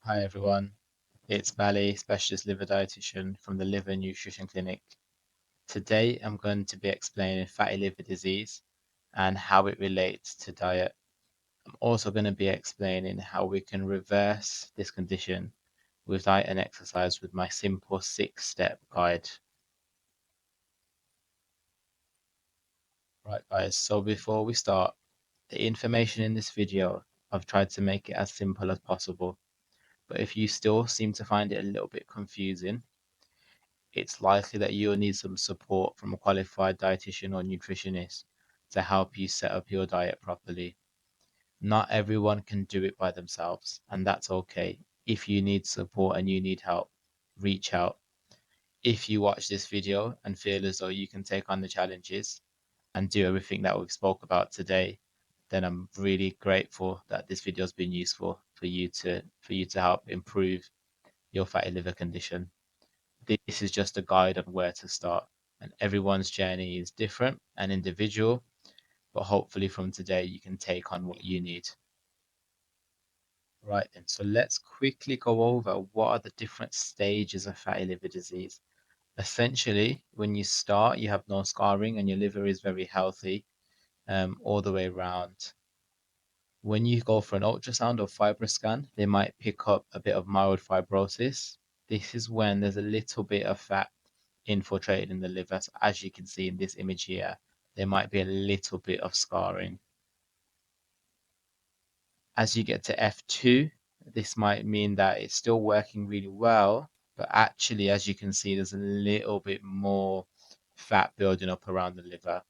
Hi everyone, it's Bally, Specialist Liver Dietitian from the Liver Nutrition Clinic. Today I'm going to be explaining fatty liver disease and how it relates to diet. I'm also going to be explaining how we can reverse this condition with diet and exercise with my simple 6-step guide. Right guys, so before we start, the information in this video, I've tried to make it as simple as possible. But if you still seem to find it a little bit confusing, it's likely that you'll need some support from a qualified dietitian or nutritionist to help you set up your diet properly. Not everyone can do it by themselves, and that's okay. If you need support and you need help, reach out. If you watch this video and feel as though you can take on the challenges and do everything that we spoke about today, then I'm really grateful that this video has been useful for you to help improve your fatty liver condition. This is just a guide on where to start, and everyone's journey is different and individual, but hopefully from today you can take on what you need. Right then, so let's quickly go over what are the different stages of fatty liver disease. Essentially, when you start, you have no scarring and your liver is very healthy all the way around. When you go for an ultrasound or fibroscan, they might pick up a bit of mild fibrosis. This is when there's a little bit of fat infiltrated in the liver. So as you can see in this image here, there might be a little bit of scarring. As you get to F2, this might mean that it's still working really well, but actually, as you can see, there's a little bit more fat building up around the liver.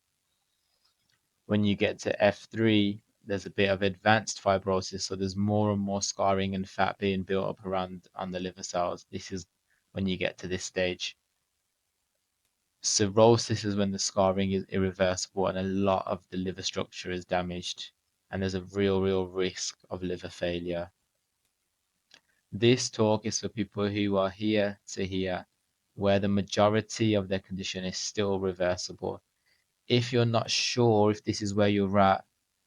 When you get to F3, there's a bit of advanced fibrosis, so there's more and more scarring and fat being built up around on the liver cells. This is when you get to this stage. Cirrhosis is when the scarring is irreversible and a lot of the liver structure is damaged, and there's a real risk of liver failure. This talk is for people who are here to here, where the majority of their condition is still reversible. If you're not sure if this is where you're at,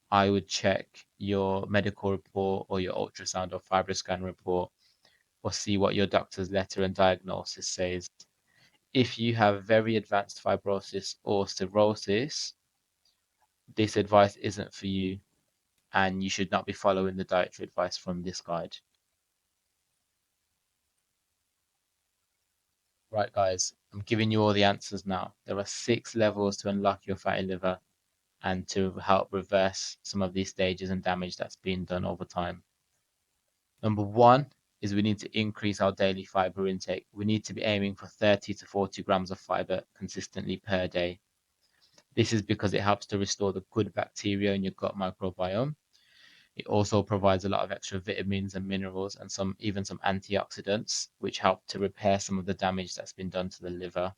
I would check your medical report or your ultrasound or fibroscan report or see what your doctor's letter and diagnosis says. If you have very advanced fibrosis or cirrhosis, this advice isn't for you and you should not be following the dietary advice from this guide. Right, guys, I'm giving you all the answers now. There are 6 levels to unlock your fatty liver and to help reverse some of these stages and damage that's been done over time. Number 1 is we need to increase our daily fiber intake. We need to be aiming for 30 to 40 grams of fiber consistently per day. This is because it helps to restore the good bacteria in your gut microbiome. It also provides a lot of extra vitamins and minerals and even some antioxidants, which help to repair some of the damage that's been done to the liver.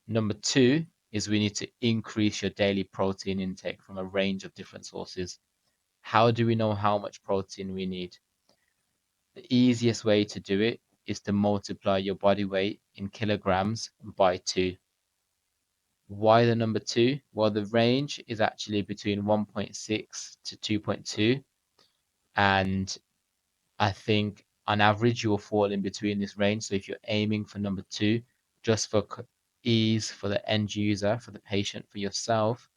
Number 2 is we need to increase your daily protein intake from a range of different sources. How do we know how much protein we need? The easiest way to do it is to multiply your body weight in kilograms by 2. Why the number 2? Well, the range is actually between 1.6 to 2.2, and I think on average you will fall in between this range. So if you're aiming for number 2, just for ease for the end user, for the patient, for yourself,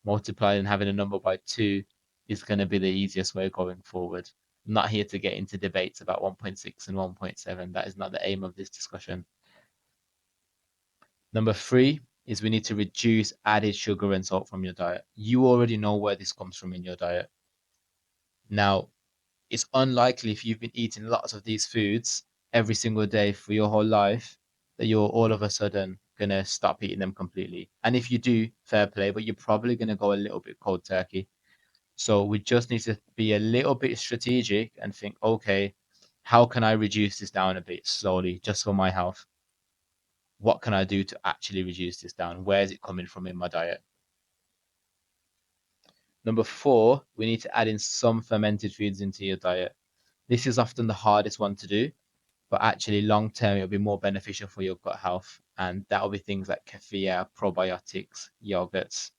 multiplying and having a number by 2 is going to be the easiest way going forward. I'm not here to get into debates about 1.6 and 1.7. That is not the aim of this discussion. Number 3 is we need to reduce added sugar and salt from your diet. You already know where this comes from in your diet. Now, it's unlikely if you've been eating lots of these foods every single day for your whole life that you're all of a sudden going to stop eating them completely. And if you do, fair play, but you're probably going to go a little bit cold turkey. So we just need to be a little bit strategic and think, okay, how can I reduce this down a bit slowly just for my health? What can I do to actually reduce this down? Where is it coming from in my diet? Number 4, we need to add in some fermented foods into your diet. This is often the hardest one to do, but actually long term it'll be more beneficial for your gut health, and that will be things like kefir, probiotics, yogurts,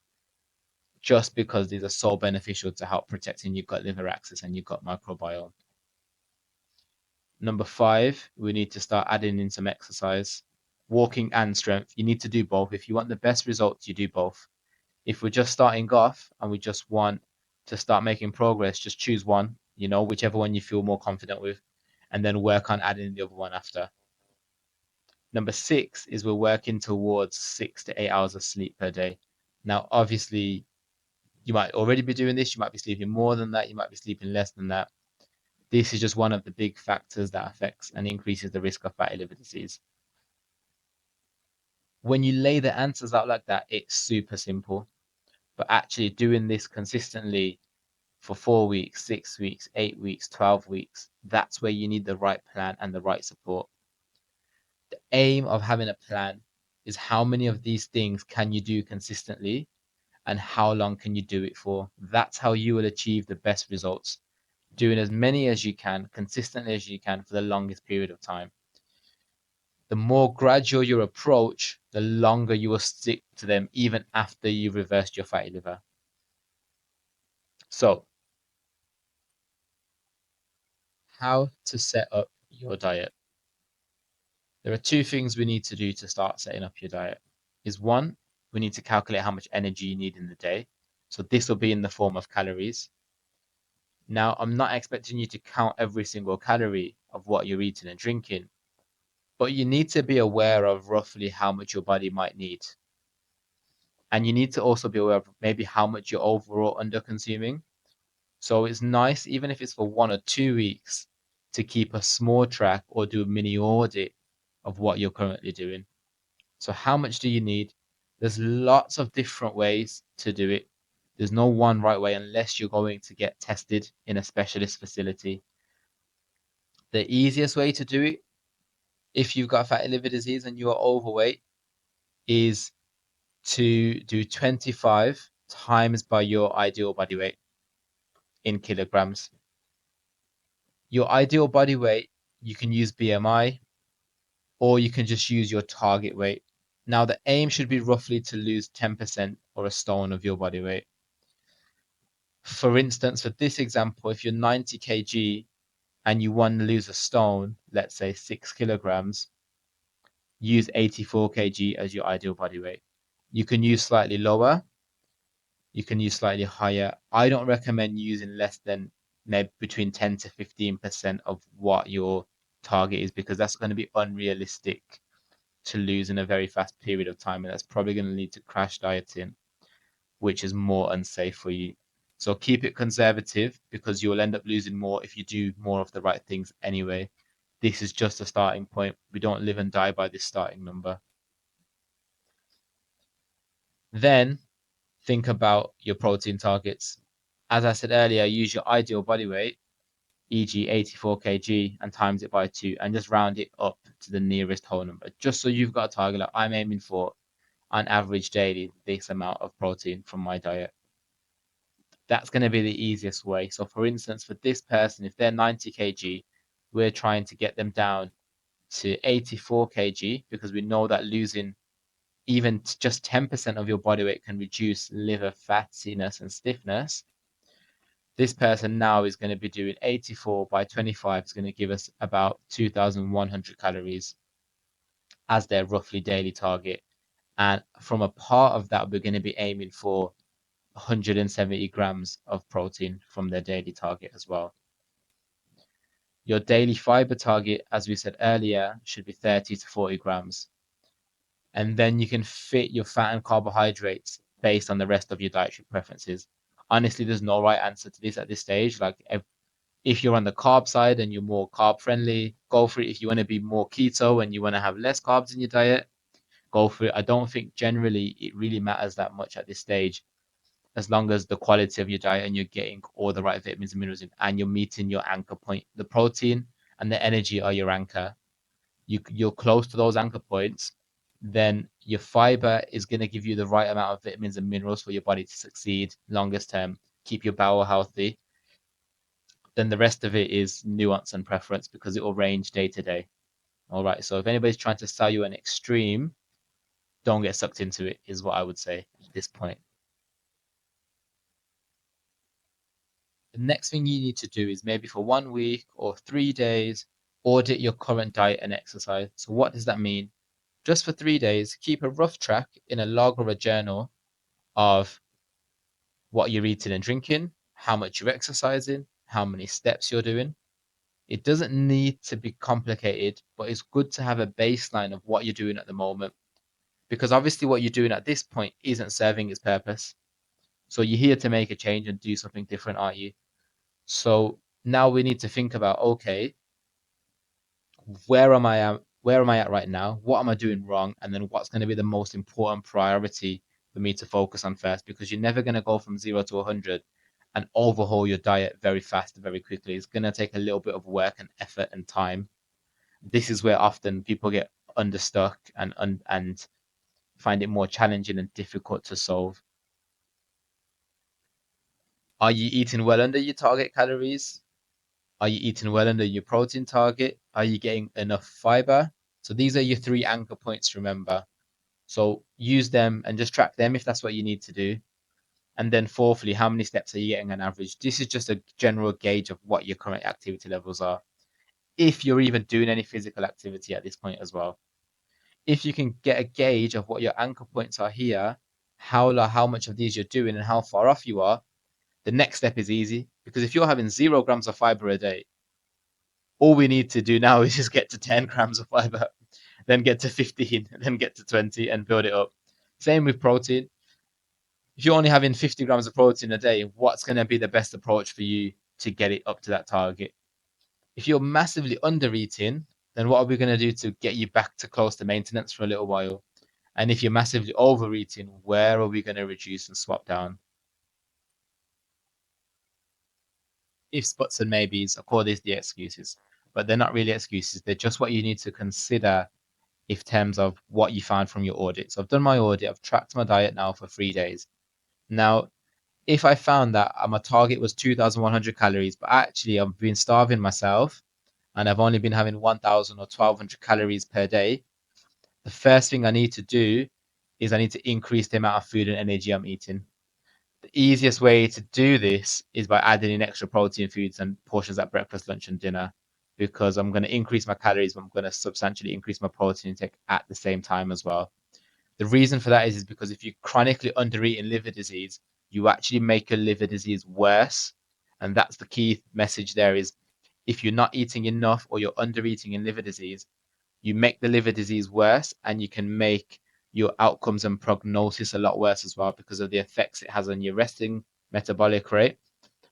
just because these are so beneficial to help protecting your gut liver axis and your gut microbiome. Number 5, we need to start adding in some exercise, walking and strength. You need to do both. If you want the best results, you do both. If we're just starting off and we just want to start making progress, just choose one, whichever one you feel more confident with, and then work on adding the other one after. Number 6 is we're working towards 6 to 8 hours of sleep per day. Now, obviously, you might already be doing this. You might be sleeping more than that. You might be sleeping less than that. This is just one of the big factors that affects and increases the risk of fatty liver disease. When you lay the answers out like that, it's super simple. But actually doing this consistently for 4 weeks, 6 weeks, 8 weeks, 12 weeks, that's where you need the right plan and the right support. The aim of having a plan is how many of these things can you do consistently and how long can you do it for. That's how you will achieve the best results. Doing as many as you can, consistently as you can for the longest period of time. The more gradual your approach, the longer you will stick to them even after you've reversed your fatty liver. So, how to set up your diet. There are two things we need to do to start setting up your diet. Is one, we need to calculate how much energy you need in the day. So this will be in the form of calories. Now, I'm not expecting you to count every single calorie of what you're eating and drinking, but you need to be aware of roughly how much your body might need. And you need to also be aware of maybe how much you're overall under consuming. So it's nice, even if it's for 1 or 2 weeks, to keep a small track or do a mini audit of what you're currently doing. So how much do you need? There's lots of different ways to do it. There's no one right way unless you're going to get tested in a specialist facility. The easiest way to do it, if you've got fatty liver disease and you are overweight, is to do 25 times by your ideal body weight in kilograms. Your ideal body weight, you can use BMI or you can just use your target weight. Now, the aim should be roughly to lose 10% or a stone of your body weight. For instance, for this example, if you're 90 kg and you want to lose a stone, let's say 6 kilograms, use 84 kg as your ideal body weight. You can use slightly lower, you can use slightly higher. I don't recommend using less than maybe between 10 to 15% of what your target is because that's going to be unrealistic to lose in a very fast period of time, and that's probably going to lead to crash dieting, which is more unsafe for you. So keep it conservative because you'll end up losing more if you do more of the right things anyway. This is just a starting point. We don't live and die by this starting number. Then think about your protein targets. As I said earlier, use your ideal body weight, e.g. 84 kg, and times it by 2, and just round it up to the nearest whole number, just so you've got a target like I'm aiming for on average daily this amount of protein from my diet. That's going to be the easiest way. So for instance, for this person, if they're 90 kg, we're trying to get them down to 84 kg because we know that losing even just 10% of your body weight can reduce liver fattiness and stiffness. This person now is going to be doing 84 by 25 is going to give us about 2,100 calories as their roughly daily target. And from a part of that, we're going to be aiming for 170 grams of protein from their daily target as well. Your daily fiber target, as we said earlier, should be 30 to 40 grams. And then you can fit your fat and carbohydrates based on the rest of your dietary preferences. Honestly, there's no right answer to this at this stage. Like if you're on the carb side and you're more carb friendly, go for it. If you want to be more keto and you want to have less carbs in your diet, go for it. I don't think generally it really matters that much at this stage, as long as the quality of your diet and you're getting all the right vitamins and minerals in and you're meeting your anchor point. The protein and the energy are your anchor. You're close to those anchor points, then your fiber is going to give you the right amount of vitamins and minerals for your body to succeed longest term, keep your bowel healthy. Then the rest of it is nuance and preference because it will range day to day. All right. So if anybody's trying to sell you an extreme, don't get sucked into it, is what I would say at this point. The next thing you need to do is maybe for 1 week or 3 days, audit your current diet and exercise. So what does that mean? Just for 3 days, keep a rough track in a log or a journal of what you're eating and drinking, how much you're exercising, how many steps you're doing. It doesn't need to be complicated, but it's good to have a baseline of what you're doing at the moment. Because obviously, what you're doing at this point isn't serving its purpose. So you're here to make a change and do something different, aren't you? So now we need to think about, okay, where am I at right now? What am I doing wrong? And then what's going to be the most important priority for me to focus on first? Because you're never going to go from 0 to 100 and overhaul your diet very fast, very quickly. It's going to take a little bit of work and effort and time. This is where often people get understuck and find it more challenging and difficult to solve. Are you eating well under your target calories? Are you eating well under your protein target? Are you getting enough fiber? So these are your three anchor points, remember. So use them and just track them if that's what you need to do. And then fourthly, how many steps are you getting on average? This is just a general gauge of what your current activity levels are. If you're even doing any physical activity at this point as well. If you can get a gauge of what your anchor points are here, how much of these you're doing and how far off you are, the next step is easy. Because if you're having 0 grams of fiber a day, all we need to do now is just get to 10 grams of fiber, then get to 15, and then get to 20 and build it up. Same with protein. If you're only having 50 grams of protein a day, what's going to be the best approach for you to get it up to that target? If you're massively under eating, then what are we going to do to get you back to close to maintenance for a little while? And if you're massively overeating, where are we going to reduce and swap down? Ifs, buts, and maybes, I call these the excuses, but they're not really excuses. They're just what you need to consider in terms of what you found from your audit. So I've done my audit, I've tracked my diet now for 3 days. Now, if I found that my target was 2,100 calories, but actually I've been starving myself and I've only been having 1,000 or 1,200 calories per day, the first thing I need to do is I need to increase the amount of food and energy I'm eating. The easiest way to do this is by adding in extra protein foods and portions at breakfast, lunch, and dinner, because I'm going to increase my calories, but I'm going to substantially increase my protein intake at the same time as well. The reason for that is because if you chronically undereat in liver disease, you actually make your liver disease worse. And that's the key message there is if you're not eating enough or you're undereating in liver disease, you make the liver disease worse and you can make your outcomes and prognosis a lot worse as well because of the effects it has on your resting metabolic rate,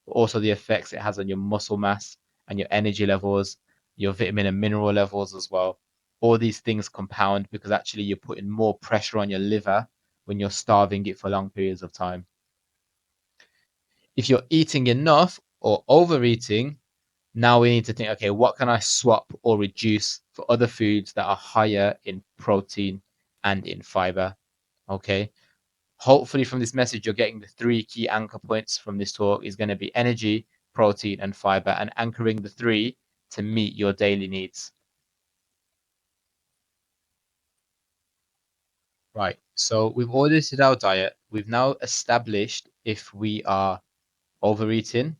but also the effects it has on your muscle mass and your energy levels, your vitamin and mineral levels as well. All these things compound because actually you're putting more pressure on your liver when you're starving it for long periods of time. If you're eating enough or overeating, now we need to think, okay, what can I swap or reduce for other foods that are higher in protein and in fiber? Okay. Hopefully from this message, you're getting the three key anchor points from this talk is going to be energy, protein, and fiber, and anchoring the three to meet your daily needs. Right. So we've audited our diet. We've now established if we are overeating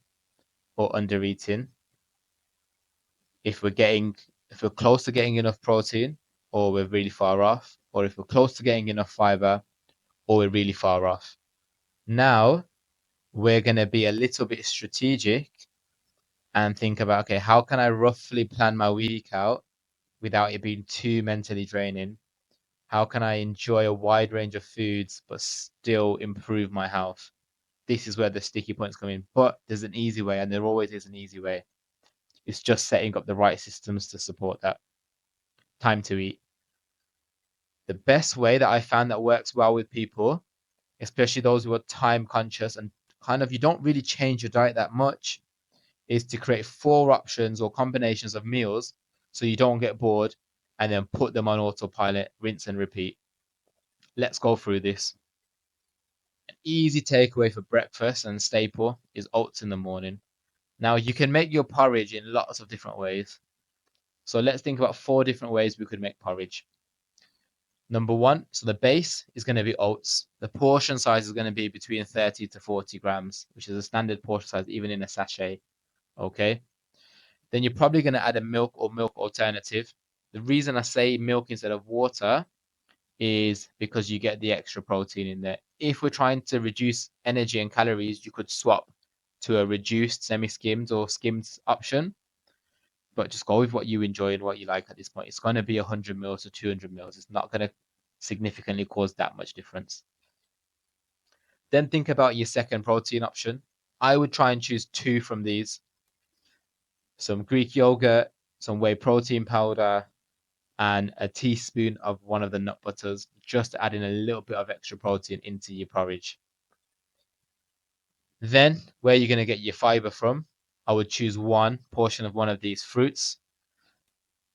or undereating, if we're close to getting enough protein or we're really far off, or if we're close to getting enough fiber or we're really far off. Now we're going to be a little bit strategic and think about, okay, how can I roughly plan my week out without it being too mentally draining? How can I enjoy a wide range of foods but still improve my health? This is where the sticky points come in. But there's an easy way, and there always is an easy way. It's just setting up the right systems to support that. Time to eat. The best way that I found that works well with people, especially those who are time conscious and kind of you don't really change your diet that much, is to create 4 options or combinations of meals so you don't get bored and then put them on autopilot, rinse and repeat. Let's go through this. An easy takeaway for breakfast and staple is oats in the morning. Now you can make your porridge in lots of different ways. So let's think about 4 different ways we could make porridge. Number one, so the base is going to be oats. The portion size is going to be between 30 to 40 grams, which is a standard portion size, even in a sachet. Okay. Then you're probably going to add a milk or milk alternative. The reason I say milk instead of water is because you get the extra protein in there. If we're trying to reduce energy and calories, you could swap to a reduced semi-skimmed or skimmed option, but just go with what you enjoy and what you like at this point. It's going to be 100 mils or 200 mils. It's not going to significantly cause that much difference. Then think about your second protein option. I would try and choose two from these: some Greek yogurt, some whey protein powder, and a teaspoon of one of the nut butters, just to add in a little bit of extra protein into your porridge. Then, where you're going to get your fiber from, I would choose one portion of one of these fruits: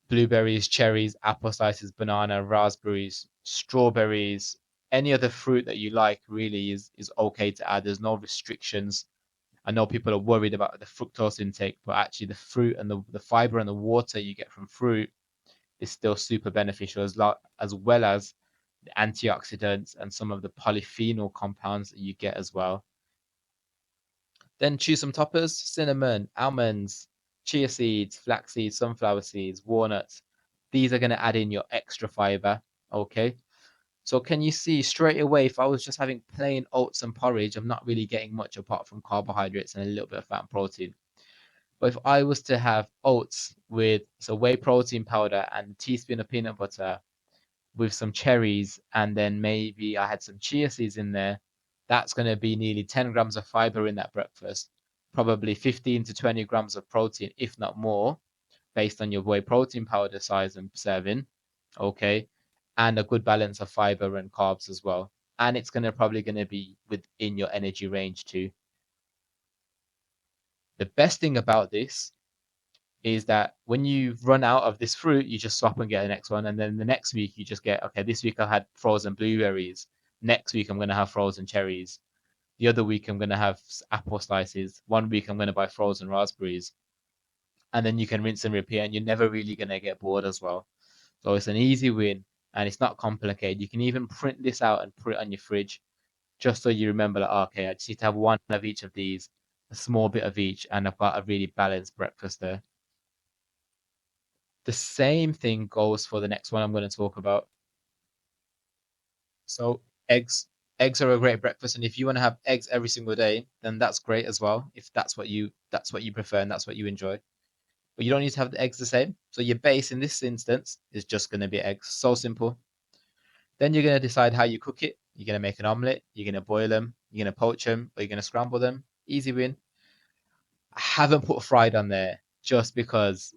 blueberries, cherries, apple slices, banana, raspberries, strawberries, any other fruit that you like really is okay to add. There's no restrictions. I know people are worried about the fructose intake, but actually the fruit and the fiber and the water you get from fruit is still super beneficial, as well as the antioxidants and some of the polyphenol compounds that you get as well. Then choose some toppers: cinnamon, almonds, chia seeds, flax seeds, sunflower seeds, walnuts. These are going to add in your extra fiber. Okay. So can you see straight away, if I was just having plain oats and porridge, I'm not really getting much apart from carbohydrates and a little bit of fat and protein. But if I was to have oats with some whey protein powder and a teaspoon of peanut butter with some cherries, and then maybe I had some chia seeds in there, that's going to be nearly 10 grams of fiber in that breakfast, probably 15 to 20 grams of protein, if not more, based on your whey protein powder size and serving. Okay. And a good balance of fiber and carbs as well. And it's probably going to be within your energy range too. The best thing about this is that when you run out of this fruit, you just swap and get the next one. And then the next week, you just get, okay, this week I had frozen blueberries. Next week, I'm going to have frozen cherries. The other week, I'm going to have apple slices. One week, I'm going to buy frozen raspberries. And then you can rinse and repeat, and you're never really going to get bored as well. So it's an easy win, and it's not complicated. You can even print this out and put it on your fridge, just so you remember, like, okay, I just need to have one of each of these, a small bit of each, and I've got a really balanced breakfast there. The same thing goes for the next one I'm going to talk about. So eggs. Eggs are a great breakfast, and if you want to have eggs every single day, then that's great as well. If that's what you prefer and that's what you enjoy. But you don't need to have the eggs the same. So your base in this instance is just going to be eggs. So simple. Then you're going to decide how you cook it. You're going to make an omelette. You're going to boil them. You're going to poach them, or you're going to scramble them. Easy win. I haven't put fried on there just because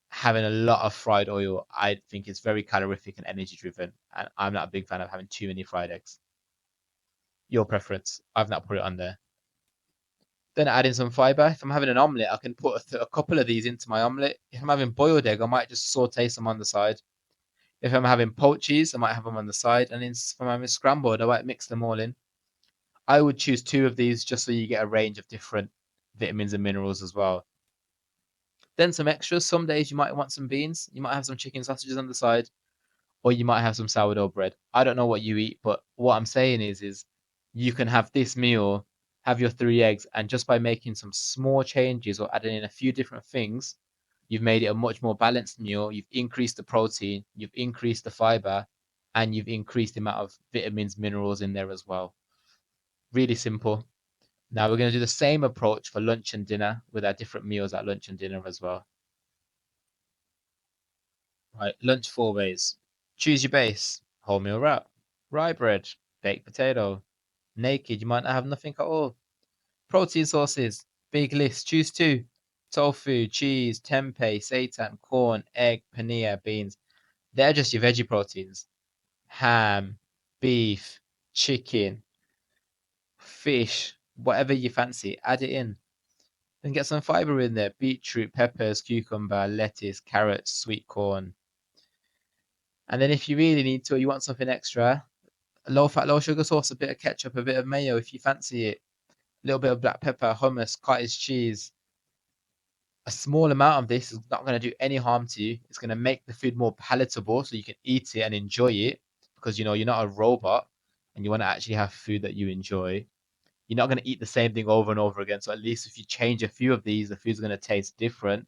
having a lot of fried oil, I think is very calorific and energy driven. And I'm not a big fan of having too many fried eggs. Your preference. I've not put it on there. Then add in some fiber. If I'm having an omelette, I can put a couple of these into my omelette. If I'm having boiled egg, I might just saute some on the side. If I'm having poaches, I might have them on the side. And if I'm having scrambled, I might mix them all in. I would choose two of these just so you get a range of different vitamins and minerals as well. Then some extras. Some days you might want some beans. You might have some chicken sausages on the side, or you might have some sourdough bread. I don't know what you eat, but what I'm saying is you can have this meal, have your three eggs, and just by making some small changes or adding in a few different things, you've made it a much more balanced meal. You've increased the protein, you've increased the fiber, and you've increased the amount of vitamins, minerals in there as well. Really simple. Now we're going to do the same approach for lunch and dinner with our different meals at lunch and dinner as well. Right, lunch four ways. Choose your base: wholemeal wrap, rye bread, baked potato. Naked, you might not have nothing at all. Protein sources, big list, choose two: tofu, cheese, tempeh, seitan, corn, egg, paneer, beans. They're just your veggie proteins. Ham, beef, chicken, fish, whatever you fancy, add it in. Then get some fiber in there: beetroot, peppers, cucumber, lettuce, carrots, sweet corn. And then if you really need to, or you want something extra, a low fat, low sugar sauce, a bit of ketchup, a bit of mayo if you fancy it, a little bit of black pepper, hummus, cottage cheese. A small amount of this is not going to do any harm to you. It's going to make the food more palatable so you can eat it and enjoy it, because you're not a robot and you want to actually have food that you enjoy. You're not going to eat the same thing over and over again. So at least if you change a few of these, the food's going to taste different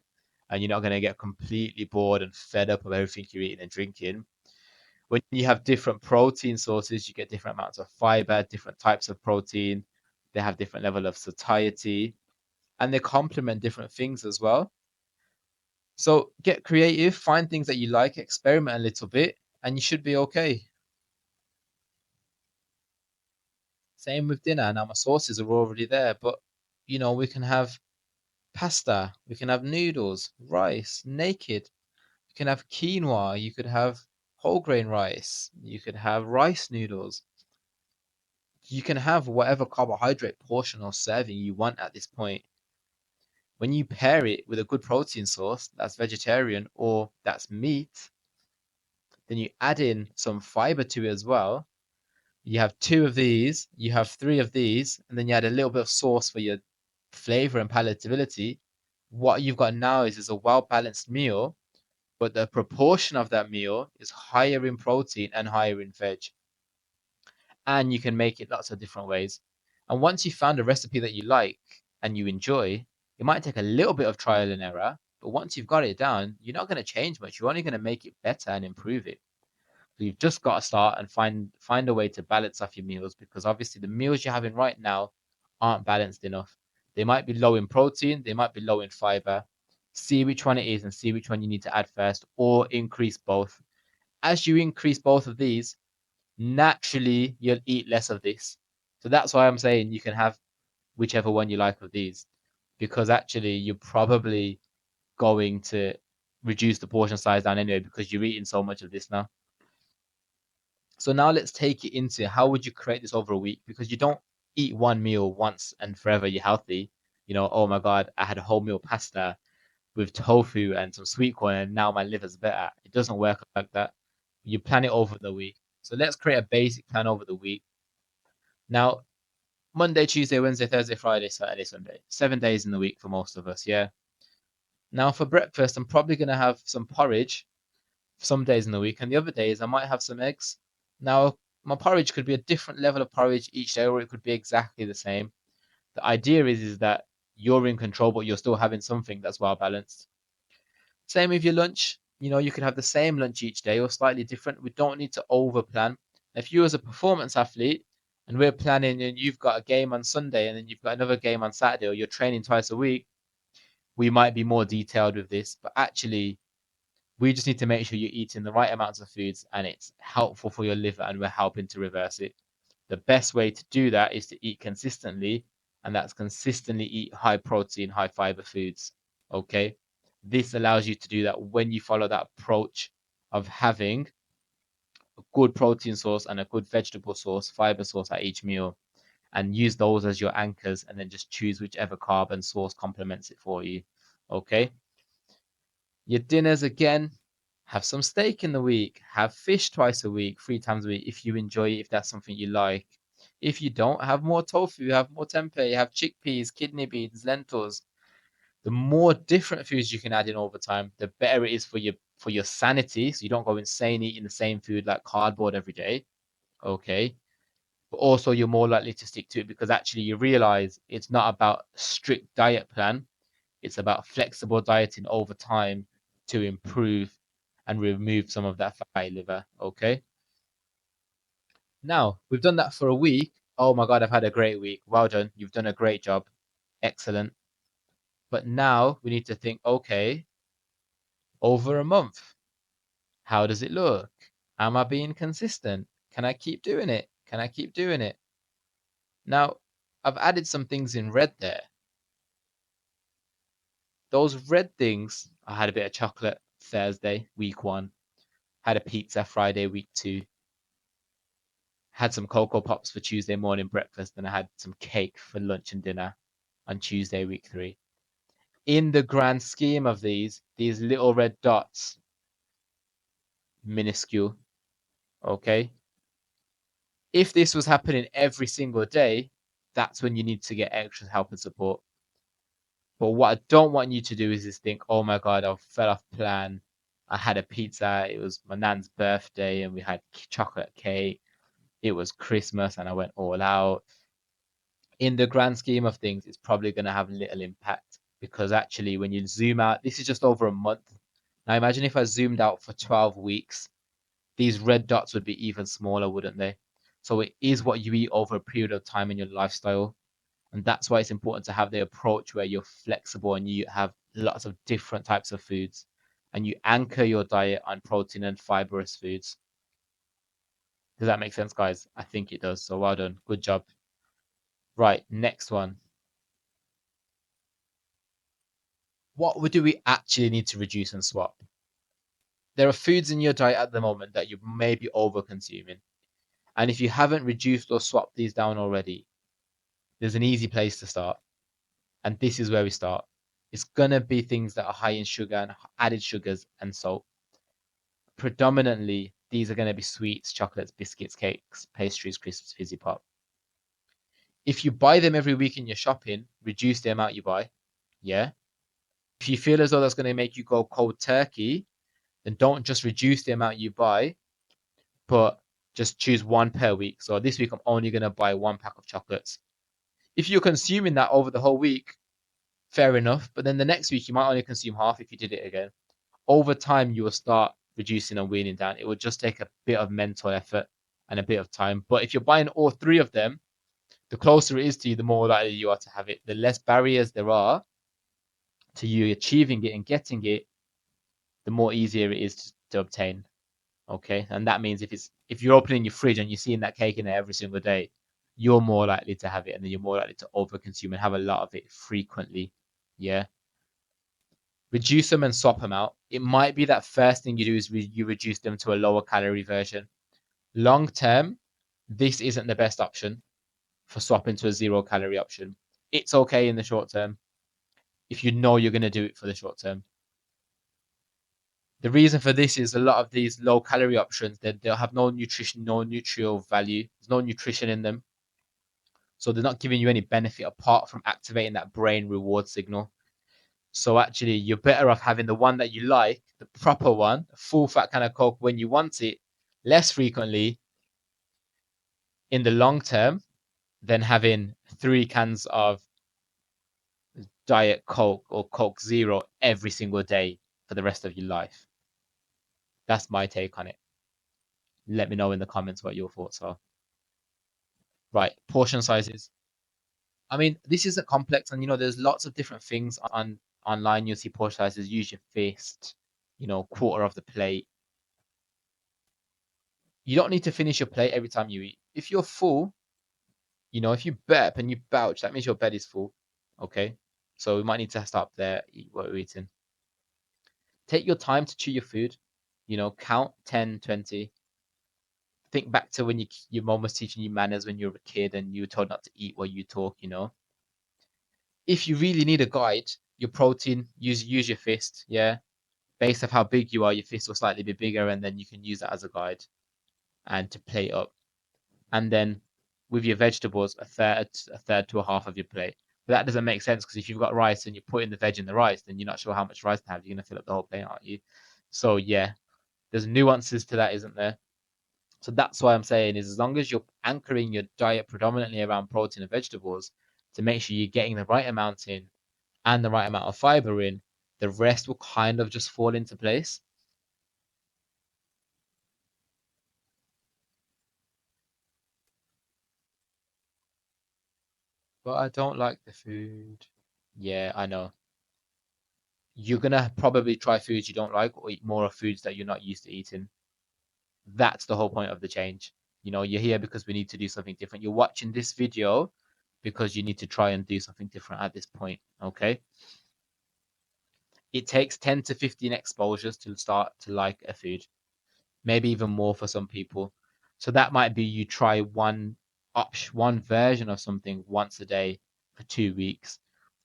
and you're not going to get completely bored and fed up of everything you're eating and drinking. When you have different protein sources, you get different amounts of fiber, different types of protein. They have different level of satiety, and they complement different things as well. So get creative, find things that you like, experiment a little bit, and you should be okay. Same with dinner. Now my sauces are already there, but we can have pasta, we can have noodles, rice, naked. You can have quinoa, you could have whole grain rice, you could have rice noodles. You can have whatever carbohydrate portion or serving you want at this point. When you pair it with a good protein source that's vegetarian or that's meat, then you add in some fiber to it as well. You have two of these, you have three of these, and then you add a little bit of sauce for your flavor and palatability. What you've got now is a well-balanced meal, but the proportion of that meal is higher in protein and higher in veg. And you can make it lots of different ways. And once you found a recipe that you like and you enjoy, it might take a little bit of trial and error, but once you've got it down, you're not going to change much. You're only going to make it better and improve it. So you've just got to start and find a way to balance off your meals, because obviously the meals you're having right now aren't balanced enough. They might be low in protein, they might be low in fiber. See which one it is and see which one you need to add first, or increase both. As you increase both of these, naturally you'll eat less of this. So that's why I'm saying you can have whichever one you like of these, because actually you're probably going to reduce the portion size down anyway because you're eating so much of this now. So now let's take it into how would you create this over a week, because you don't eat one meal once and forever you're healthy. Oh my God, I had a whole meal pasta with tofu and some sweet corn and now my liver's better. It doesn't work like that. You plan it over the week. So let's create a basic plan over the week. Now, Monday, Tuesday, Wednesday, Thursday, Friday, Saturday, Sunday. 7 days in the week for most of us, yeah. Now for breakfast, I'm probably gonna have some porridge some days in the week, and the other days I might have some eggs. Now, my porridge could be a different level of porridge each day, or it could be exactly the same. The idea is that you're in control, but you're still having something that's well balanced. Same with your lunch. You could have the same lunch each day or slightly different. We don't need to over plan. If you as a performance athlete and we're planning and you've got a game on Sunday and then you've got another game on Saturday, or you're training twice a week, we might be more detailed with this. But actually, we just need to make sure you're eating the right amounts of foods and it's helpful for your liver and we're helping to reverse it. The best way to do that is to eat consistently, and that's consistently eat high protein, high fiber foods. Okay. This allows you to do that when you follow that approach of having a good protein source and a good vegetable source, fiber source at each meal, and use those as your anchors, and then just choose whichever carb and source complements it for you. Okay. Your dinners again, have some steak in the week, have fish twice a week, 3 times a week if you enjoy it, if that's something you like. If you don't, have more tofu, have more tempeh, have chickpeas, kidney beans, lentils. The more different foods you can add in over time, the better it is for your sanity. So you don't go insane eating the same food like cardboard every day. Okay. But also you're more likely to stick to it because actually you realize it's not about a strict diet plan. It's about flexible dieting over time to improve and remove some of that fatty liver. Okay. Now we've done that for a week. Oh my God, I've had a great week. Well done. You've done a great job. Excellent. But now we need to think, okay, over a month, how does it look? Am I being consistent? Can I keep doing it? Can I keep doing it? Now, I've added some things in red there. Those red things, I had a bit of chocolate Thursday, week 1. Had a pizza Friday, week 2. Had some Cocoa Pops for Tuesday morning breakfast, and I had some cake for lunch and dinner on Tuesday, week 3. In the grand scheme of these little red dots, minuscule, okay? If this was happening every single day, that's when you need to get extra help and support. But what I don't want you to do is just think, oh my God, I fell off plan. I had a pizza. It was my nan's birthday and we had chocolate cake. It was Christmas and I went all out. In the grand scheme of things, it's probably going to have little impact. because actually when you zoom out, this is just over a month. Now imagine if I zoomed out for 12 weeks, these red dots would be even smaller, wouldn't they? So it is what you eat over a period of time in your lifestyle. And that's why it's important to have the approach where you're flexible and you have lots of different types of foods and you anchor your diet on protein and fibrous foods. Does that make sense, guys? I think it does. So well done. Good job. Right, next one. What do we actually need to reduce and swap? There are foods in your diet at the moment that you may be over consuming. And if you haven't reduced or swapped these down already, there's an easy place to start. And this is where we start. It's going to be things that are high in sugar and added sugars and salt. Predominantly, these are going to be sweets, chocolates, biscuits, cakes, pastries, crisps, fizzy pop. If you buy them every week in your shopping, reduce the amount you buy. Yeah. If you feel as though that's going to make you go cold turkey, then don't just reduce the amount you buy, but just choose one per week. So this week, I'm only going to buy 1 pack of chocolates. If you're consuming that over the whole week, fair enough. But then the next week, you might only consume half if you did it again. Over time, you will start reducing and weaning down. It will just take a bit of mental effort and a bit of time. But if you're buying all three of them, the closer it is to you, the more likely you are to have it. The less barriers there are to you achieving it and getting it, the more easier it is to obtain. Okay, and that means if you're opening your fridge and you're seeing that cake in there every single day, you're more likely to have it, and then you're more likely to overconsume and have a lot of it frequently. Yeah, reduce them and swap them out. It might be that first thing you do is you reduce them to a lower calorie version. Long term, this isn't the best option for swapping to a 0 calorie option. It's okay in the short term if you know you're going to do it for the short term. The reason for this is a lot of these low calorie options, they'll have no nutrition, no nutritional value. There's no nutrition in them. So they're not giving you any benefit apart from activating that brain reward signal. So actually, you're better off having the one that you like, the proper one, a full fat kind of Coke when you want it, less frequently in the long term than having 3 cans of Diet Coke or Coke Zero every single day for the rest of your life. That's my take on it. Let me know in the comments what your thoughts are. Right, portion sizes. I mean, this isn't complex, and there's lots of different things on online. You'll see portion sizes. Use your fist. Quarter of the plate. You don't need to finish your plate every time you eat. If you're full, if you burp and you belch, that means your bed is full. Okay, so we might need to stop there. Eat what we're eating. Take your time to chew your food. Count 10, 20. Think back to when your mom was teaching you manners when you were a kid and you were told not to eat while you talk. If you really need a guide, your protein, use your fist, yeah. Based off how big you are, your fist will slightly be bigger, and then you can use that as a guide and to plate up. And then with your vegetables, a third to a half of your plate. But that doesn't make sense because if you've got rice and you're putting the veg in the rice, then you're not sure how much rice to have. You're gonna fill up the whole plate, aren't you? So yeah, there's nuances to that, isn't there? So that's why I'm saying is as long as you're anchoring your diet predominantly around protein and vegetables to make sure you're getting the right amount in and the right amount of fiber in, the rest will kind of just fall into place. But I don't like the food. Yeah, I know. You're gonna probably try foods you don't like or eat more of foods that you're not used to eating. That's the whole point of the change. You're here because we need to do something different. You're watching this video because you need to try and do something different at this point. Okay. It takes 10 to 15 exposures to start to like a food, maybe even more for some people. So that might be you try one version of something once a day for 2 weeks,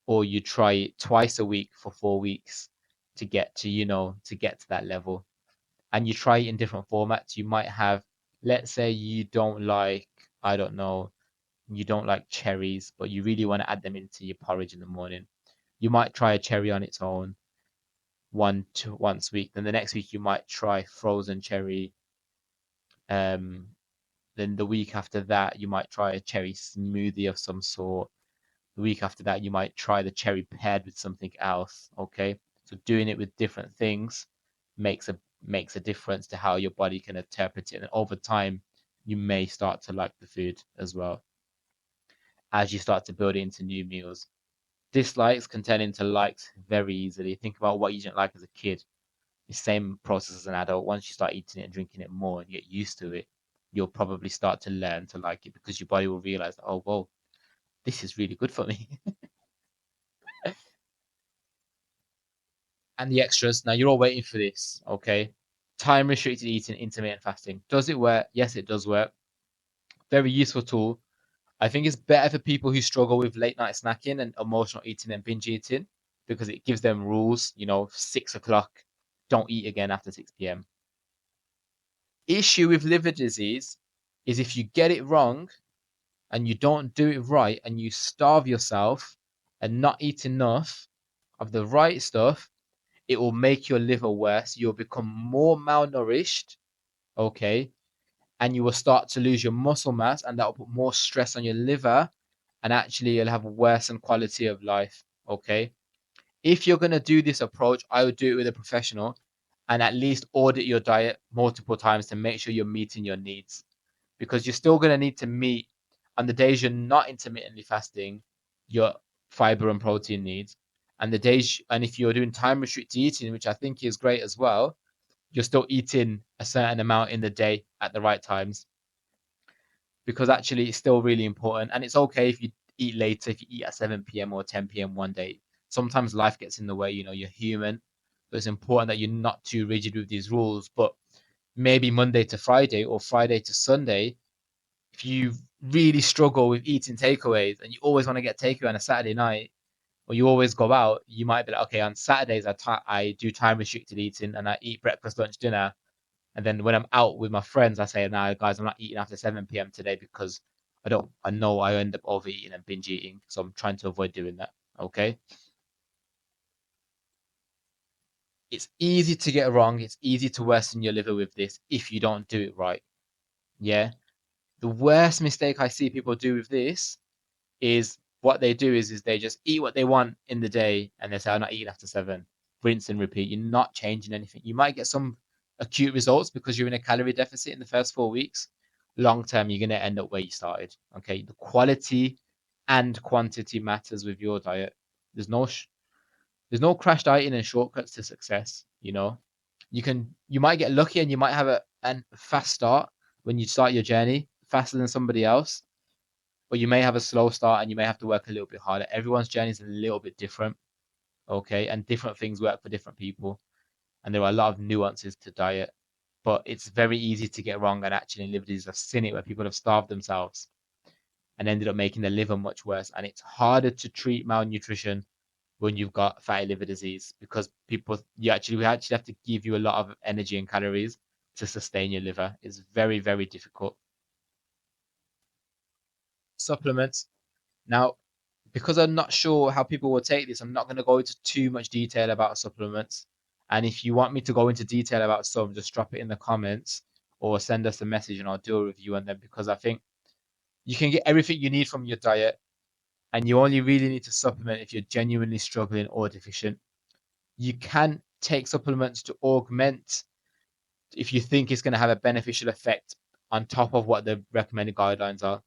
or you try it twice a week for 4 weeks to get to that level. And you try it in different formats. You might have, let's say you don't like, I don't know, you don't like cherries, but you really want to add them into your porridge in the morning. You might try a cherry on its own once a week. Then the next week you might try frozen cherry. Um, then the week after that you might try a cherry smoothie of some sort. The week after that, you might try the cherry paired with something else. Okay, so doing it with different things makes a difference to how your body can interpret it, and over time, you may start to like the food as well as you start to build it into new meals. Dislikes can turn into likes very easily. Think about what you didn't like as a kid. The same process as an adult. Once you start eating it and drinking it more and you get used to it, you'll probably start to learn to like it because your body will realize, oh, whoa, this is really good for me. And the extras. Now you're all waiting for this, okay? Time restricted eating, intermittent fasting. Does it work? Yes, it does work. Very useful tool. I think it's better for people who struggle with late night snacking and emotional eating and binge eating because it gives them rules, 6 o'clock, don't eat again after 6 p.m. Issue with liver disease is if you get it wrong and you don't do it right and you starve yourself and not eat enough of the right stuff, it will make your liver worse. You'll become more malnourished, okay? And you will start to lose your muscle mass, and that will put more stress on your liver. And actually, you'll have a worsened quality of life, okay? If you're going to do this approach, I would do it with a professional and at least audit your diet multiple times to make sure you're meeting your needs because you're still going to need to meet on the days you're not intermittently fasting your fiber and protein needs, and the days and if you're doing time restricted eating, which I think is great as well, you're still eating a certain amount in the day at the right times because actually it's still really important. And it's okay if you eat later, if you eat at 7 p.m. or 10 p.m. one day. Sometimes life gets in the way, you're human. So it's important that you're not too rigid with these rules. But maybe Monday to Friday or Friday to Sunday, if you really struggle with eating takeaways and you always want to get takeaway on a Saturday night, or you always go out, you might be like, okay, on Saturdays I do time restricted eating and I eat breakfast, lunch, dinner. And then when I'm out with my friends, I say, "Nah, guys, I'm not eating after 7 p.m. today because I know I end up overeating and binge eating. So I'm trying to avoid doing that." Okay. It's easy to get wrong. It's easy to worsen your liver with this if you don't do it right. Yeah. The worst mistake I see people do with this is what they do is they just eat what they want in the day and they say, I'm not eating after 7. Rinse and repeat. You're not changing anything. You might get some acute results because you're in a calorie deficit in the first 4 weeks. Long term, you're going to end up where you started. Okay. The quality and quantity matters with your diet. There's no there's no crash dieting and shortcuts to success. You might get lucky and you might have a fast start when you start your journey faster than somebody else, but you may have a slow start and you may have to work a little bit harder. Everyone's journey is a little bit different, okay? And different things work for different people. And there are a lot of nuances to diet, but it's very easy to get wrong. And actually, in liver disease, I've seen it where people have starved themselves and ended up making their liver much worse. And it's harder to treat malnutrition when you've got fatty liver disease because we actually have to give you a lot of energy and calories to sustain your liver. It's very, very difficult. Supplements. Now, because I'm not sure how people will take this, I'm not going to go into too much detail about supplements. And if you want me to go into detail about some, just drop it in the comments or send us a message and I'll do a review on them because I think you can get everything you need from your diet and you only really need to supplement if you're genuinely struggling or deficient. You can take supplements to augment if you think it's going to have a beneficial effect on top of what the recommended guidelines are.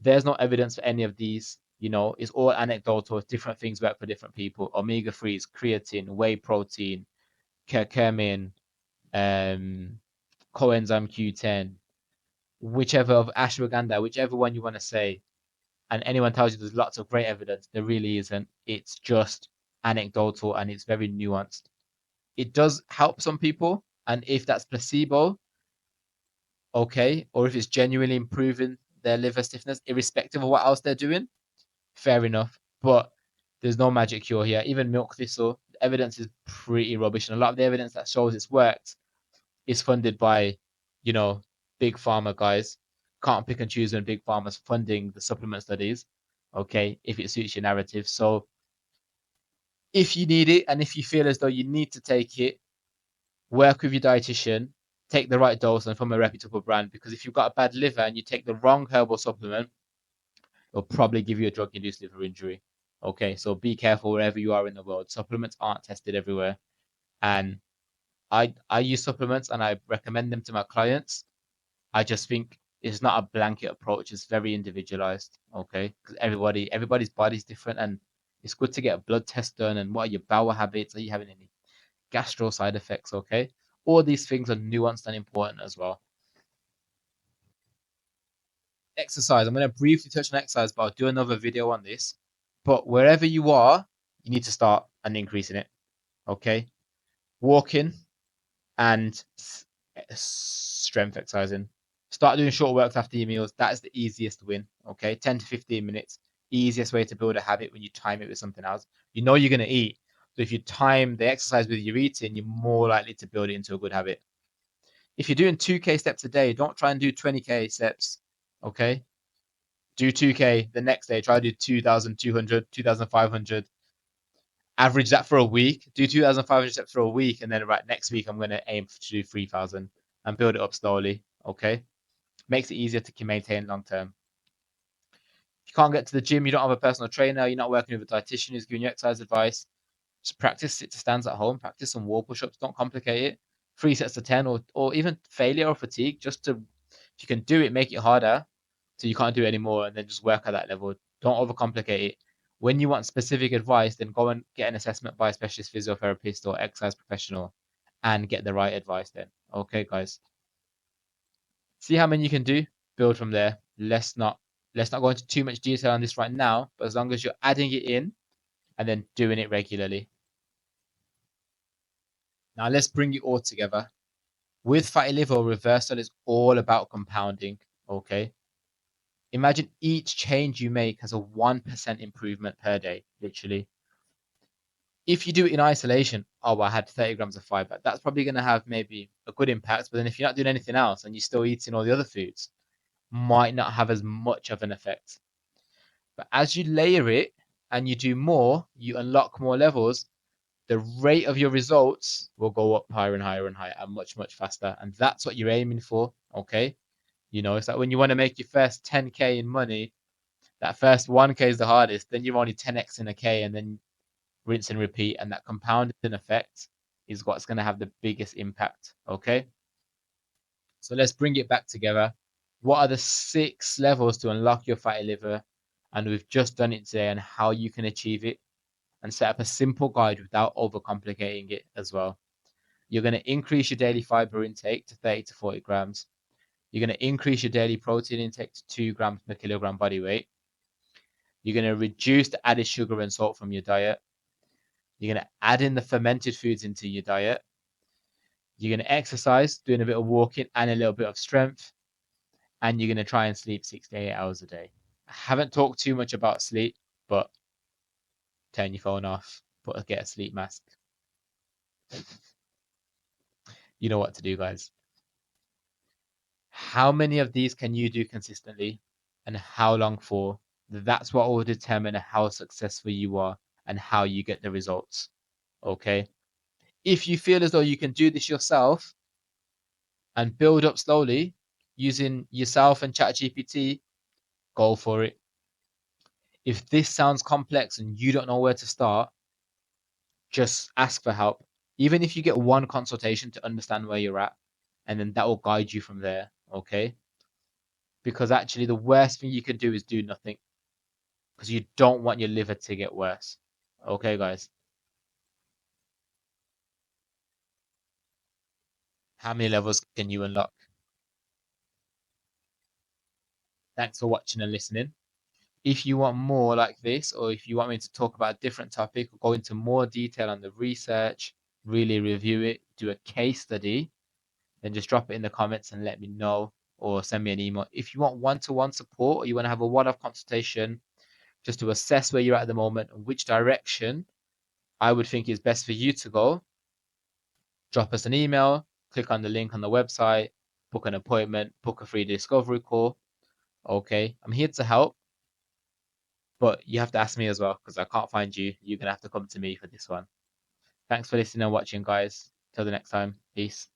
There's no evidence for any of these. It's all anecdotal. Different things work for different people. Omega 3s, creatine, whey protein, curcumin, um, coenzyme Q10, whichever of ashwagandha, whichever one you want to say. And anyone tells you there's lots of great evidence, there really isn't. It's just anecdotal and it's very nuanced. It does help some people, and if that's placebo, okay, or if it's genuinely improving their liver stiffness, irrespective of what else they're doing, fair enough. But there's no magic cure here. Even milk thistle, the evidence is pretty rubbish, and a lot of the evidence that shows it's worked is funded by, you know, big pharma guys. Can't pick and choose when big pharma's funding the supplement studies, okay, if it suits your narrative. So if you need it and if you feel as though you need to take it, work with your dietitian, take the right dose and from a reputable brand. Because if you've got a bad liver and you take the wrong herbal supplement, it'll probably give you a drug-induced liver injury. Okay, so be careful wherever you are in the world. Supplements aren't tested everywhere, and I use supplements and I recommend them to my clients. I just think it's not a blanket approach. It's very individualized. Okay, because everybody's body's different, and it's good to get a blood test done. And what are your bowel habits? Are you having any gastro side effects? Okay, all these things are nuanced and important as well. Exercise. I'm going to briefly touch on exercise, but I'll do another video on this. But wherever you are, you need to start and increasing it. Okay, walking and strength exercising. Start doing short works after your meals. That is the easiest win. Okay, 10 to 15 minutes. Easiest way to build a habit when you time it with something else. You know you're going to eat. So if you time the exercise with your eating, you're more likely to build it into a good habit. If you're doing 2K steps a day, don't try and do 20K steps. Okay, do 2K the next day. Try to do 2,200, 2,500. Average that for a week. Do 2,500 steps for a week, and then right next week I'm going to aim to do 3,000 and build it up slowly. Okay, makes it easier to maintain long term. If you can't get to the gym, you don't have a personal trainer, you're not working with a dietitian who's giving you exercise advice. Just practice sit to stands at home. Practice some wall push-ups. Don't complicate it. 3 sets to 10, or even failure or fatigue. Just to, if you can do it, make it harder so you can't do it anymore, and then just work at that level. Don't overcomplicate it. When you want specific advice, then go and get an assessment by a specialist physiotherapist or exercise professional and get the right advice then. Okay, guys. See how many you can do, build from there. Let's not go into too much detail on this right now, but as long as you're adding it in and then doing it regularly. Now let's bring it all together. With fatty liver, reversal is all about compounding. Okay. Imagine each change you make has a 1% improvement per day, literally. If you do it in isolation, oh, I had 30 grams of fiber, that's probably going to have maybe a good impact. But then if you're not doing anything else and you're still eating all the other foods, might not have as much of an effect. But as you layer it and you do more, you unlock more levels, the rate of your results will go up higher and higher and higher and much, much faster. And that's what you're aiming for. Okay. It's like when you want to make your first 10K in money, that first 1K is the hardest. Then you're only 10X in a K, and then rinse and repeat. And that compounding effect is what's going to have the biggest impact. Okay. So let's bring it back together. What are the 6 levels to unlock your fatty liver? And we've just done it today, and how you can achieve it, and set up a simple guide without overcomplicating it as well. You're going to increase your daily fiber intake to 30 to 40 grams. You're going to increase your daily protein intake to 2 grams per kilogram body weight. You're going to reduce the added sugar and salt from your diet. You're going to add in the fermented foods into your diet. You're going to exercise, doing a bit of walking and a little bit of strength. And you're going to try and sleep 6 to 8 hours a day. I haven't talked too much about sleep, but turn your phone off, get a sleep mask. You know what to do, guys. How many of these can you do consistently, and how long for? That's what will determine how successful you are and how you get the results. Okay. If you feel as though you can do this yourself and build up slowly using yourself and ChatGPT, go for it. If this sounds complex and you don't know where to start, just ask for help. Even if you get one consultation to understand where you're at, and then that will guide you from there. Okay. Because actually, the worst thing you can do is do nothing, because you don't want your liver to get worse. Okay, guys. How many levels can you unlock? Thanks for watching and listening. If you want more like this, or if you want me to talk about a different topic or go into more detail on the research, really review it, do a case study, then just drop it in the comments and let me know, or send me an email. If you want one-to-one support, or you want to have a one-off consultation just to assess where you're at the moment and which direction I would think is best for you to go, drop us an email, click on the link on the website, book an appointment, book a free discovery call. Okay, I'm here to help, but you have to ask me as well, because I can't find you. You're going to have to come to me for this one. Thanks for listening and watching, guys. Till the next time. Peace.